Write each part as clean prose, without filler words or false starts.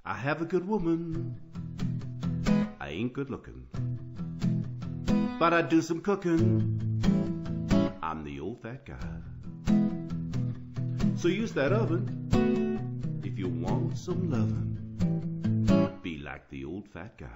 I have a good woman, I ain't good looking, but I do some cooking, I'm the old fat guy. So use that oven if you want some lovin', be like the old fat guy.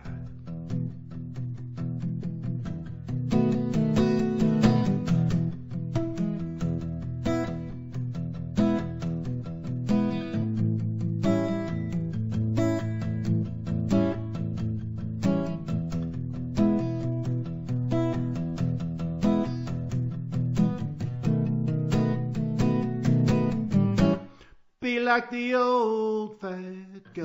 Be like the old fat guy.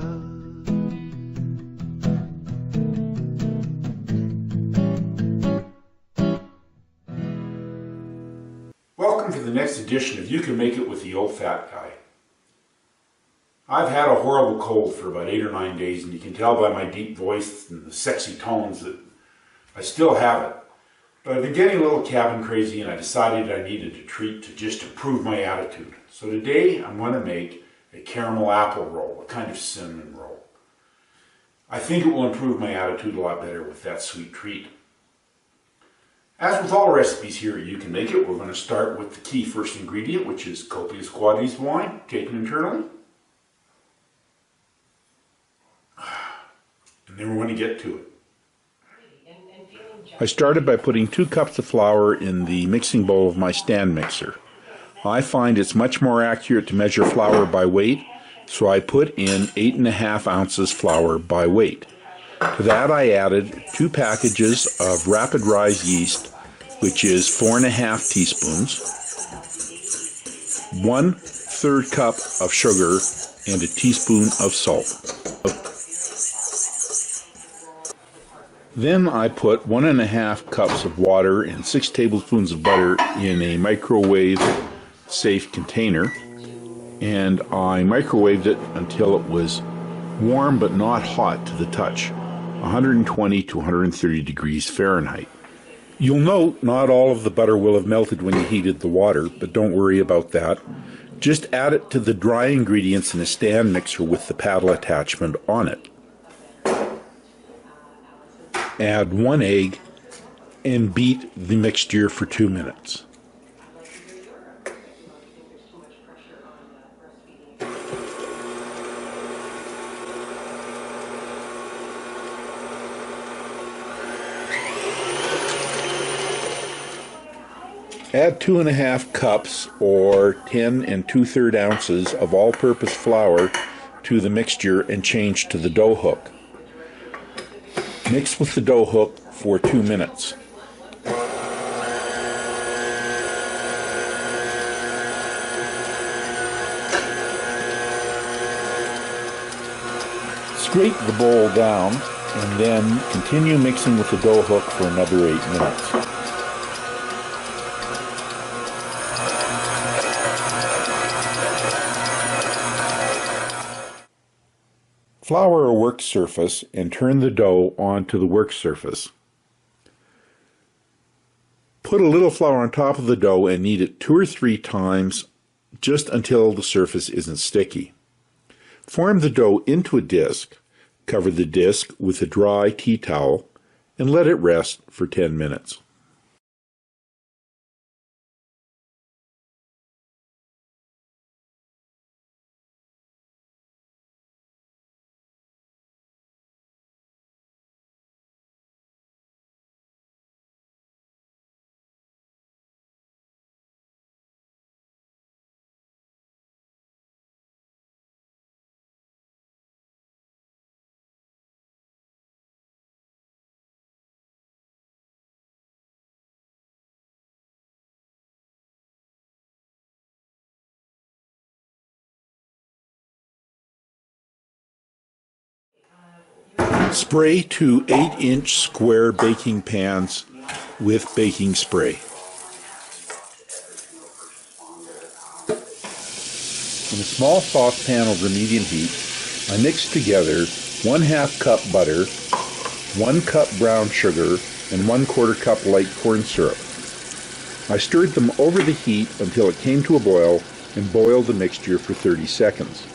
Welcome to the next edition of You Can Make It with the Old Fat Guy. I've had a horrible cold for about 8 or 9 days, and you can tell by my deep voice and the sexy tones that I still have it. But I've been getting a little cabin crazy, and I decided I needed a treat to just improve my attitude. So today I'm going to make a caramel apple roll, a kind of cinnamon roll. I think it will improve my attitude a lot better with that sweet treat. As with all recipes here at You Can Make It, we're going to start with the key first ingredient, which is copious quantities of wine, taken internally. And then we're going to get to it. I started by putting 2 cups of flour in the mixing bowl of my stand mixer. I find it's much more accurate to measure flour by weight, so I put in 8.5 ounces flour by weight. To that I added 2 packages of rapid rise yeast, which is 4.5 teaspoons, 1/3 cup of sugar, and a teaspoon of salt. Then I put 1.5 cups of water and 6 tablespoons of butter in a microwave-safe container, and I microwaved it until it was warm but not hot to the touch, 120 to 130 degrees Fahrenheit. You'll note not all of the butter will have melted when you heated the water, but don't worry about that. Just add it to the dry ingredients in a stand mixer with the paddle attachment on it. Add 1 egg and beat the mixture for 2 minutes. Add 2.5 cups or 10 2/3 ounces of all-purpose flour to the mixture and change to the dough hook. Mix with the dough hook for 2 minutes. Scrape the bowl down and then continue mixing with the dough hook for another 8 minutes. Flour a work surface and turn the dough onto the work surface. Put a little flour on top of the dough and knead it 2 or 3 times just until the surface isn't sticky. Form the dough into a disc, cover the disc with a dry tea towel, and let it rest for 10 minutes. Spray 2 8-inch square baking pans with baking spray. In a small saucepan over medium heat, I mixed together 1/2 cup butter, 1 cup brown sugar, and 1/4 cup light corn syrup. I stirred them over the heat until it came to a boil and boiled the mixture for 30 seconds.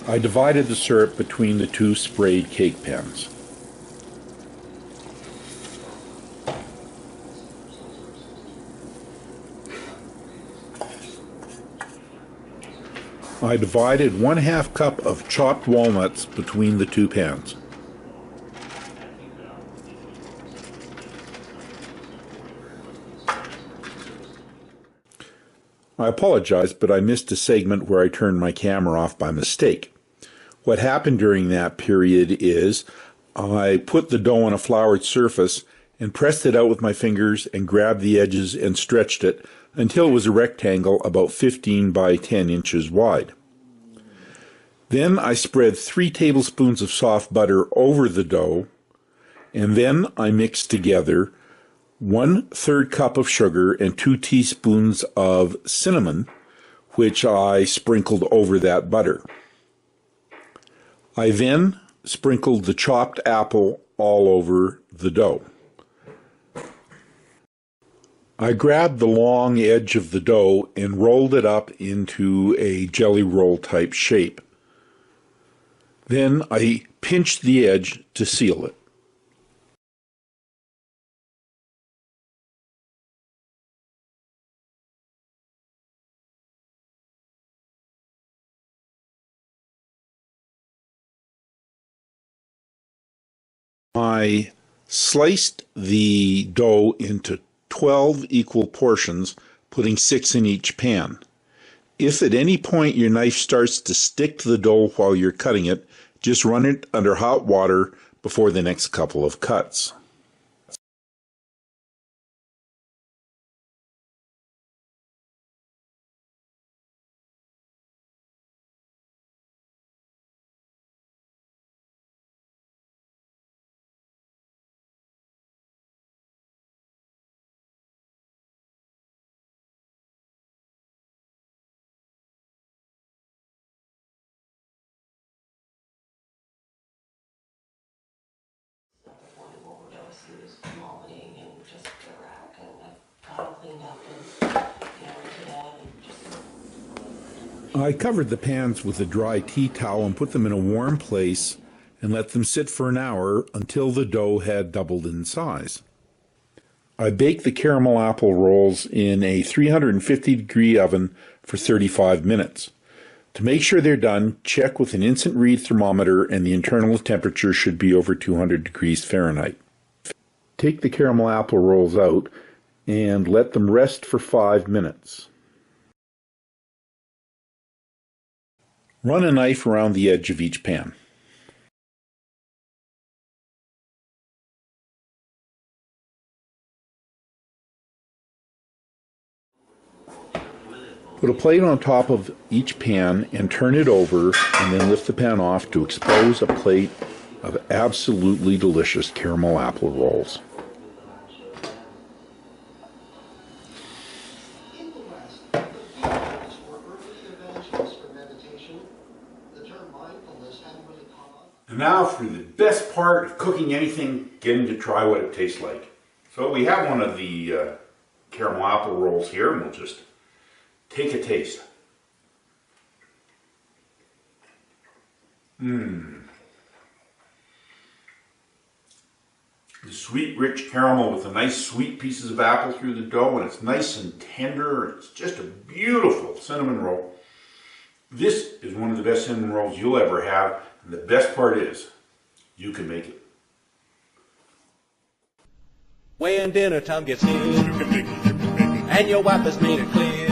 I divided the syrup between the two sprayed cake pans. I divided 1/2 cup of chopped walnuts between the two pans. I apologize, but I missed a segment where I turned my camera off by mistake. What happened during that period is I put the dough on a floured surface and pressed it out with my fingers and grabbed the edges and stretched it until it was a rectangle about 15 by 10 inches wide. Then I spread 3 tablespoons of soft butter over the dough, and then I mixed together 1/3 cup of sugar and 2 teaspoons of cinnamon, which I sprinkled over that butter. I then sprinkled the chopped apple all over the dough. I grabbed the long edge of the dough and rolled it up into a jelly roll type shape. Then I pinched the edge to seal it. I sliced the dough into 12 equal portions, putting 6 in each pan. If at any point your knife starts to stick to the dough while you're cutting it, just run it under hot water before the next couple of cuts. I covered the pans with a dry tea towel and put them in a warm place and let them sit for an hour until the dough had doubled in size. I baked the caramel apple rolls in a 350-degree oven for 35 minutes. To make sure they're done, check with an instant read thermometer and the internal temperature should be over 200 degrees Fahrenheit. Take the caramel apple rolls out and let them rest for 5 minutes. Run a knife around the edge of each pan. Put a plate on top of each pan and turn it over, and then lift the pan off to expose a plate of absolutely delicious caramel apple rolls. And now for the best part of cooking anything, getting to try what it tastes like. So we have one of the caramel apple rolls here, and we'll just take a taste. The sweet, rich caramel with the nice sweet pieces of apple through the dough, and it's nice and tender. It's just a beautiful cinnamon roll. This is one of the best cinnamon rolls you'll ever have, and the best part is, you can make it. When dinner time gets near, and your wife has made it clear,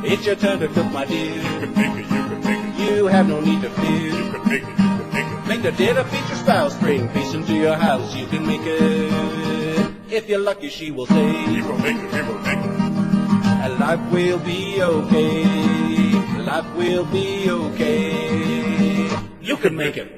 it's your turn to cook, my dear. You have no need to fear. Make the dinner feed your spouse, bring peace into your house. You can make it. If you're lucky, she will say, and life will be okay. Life will be okay. You can make it.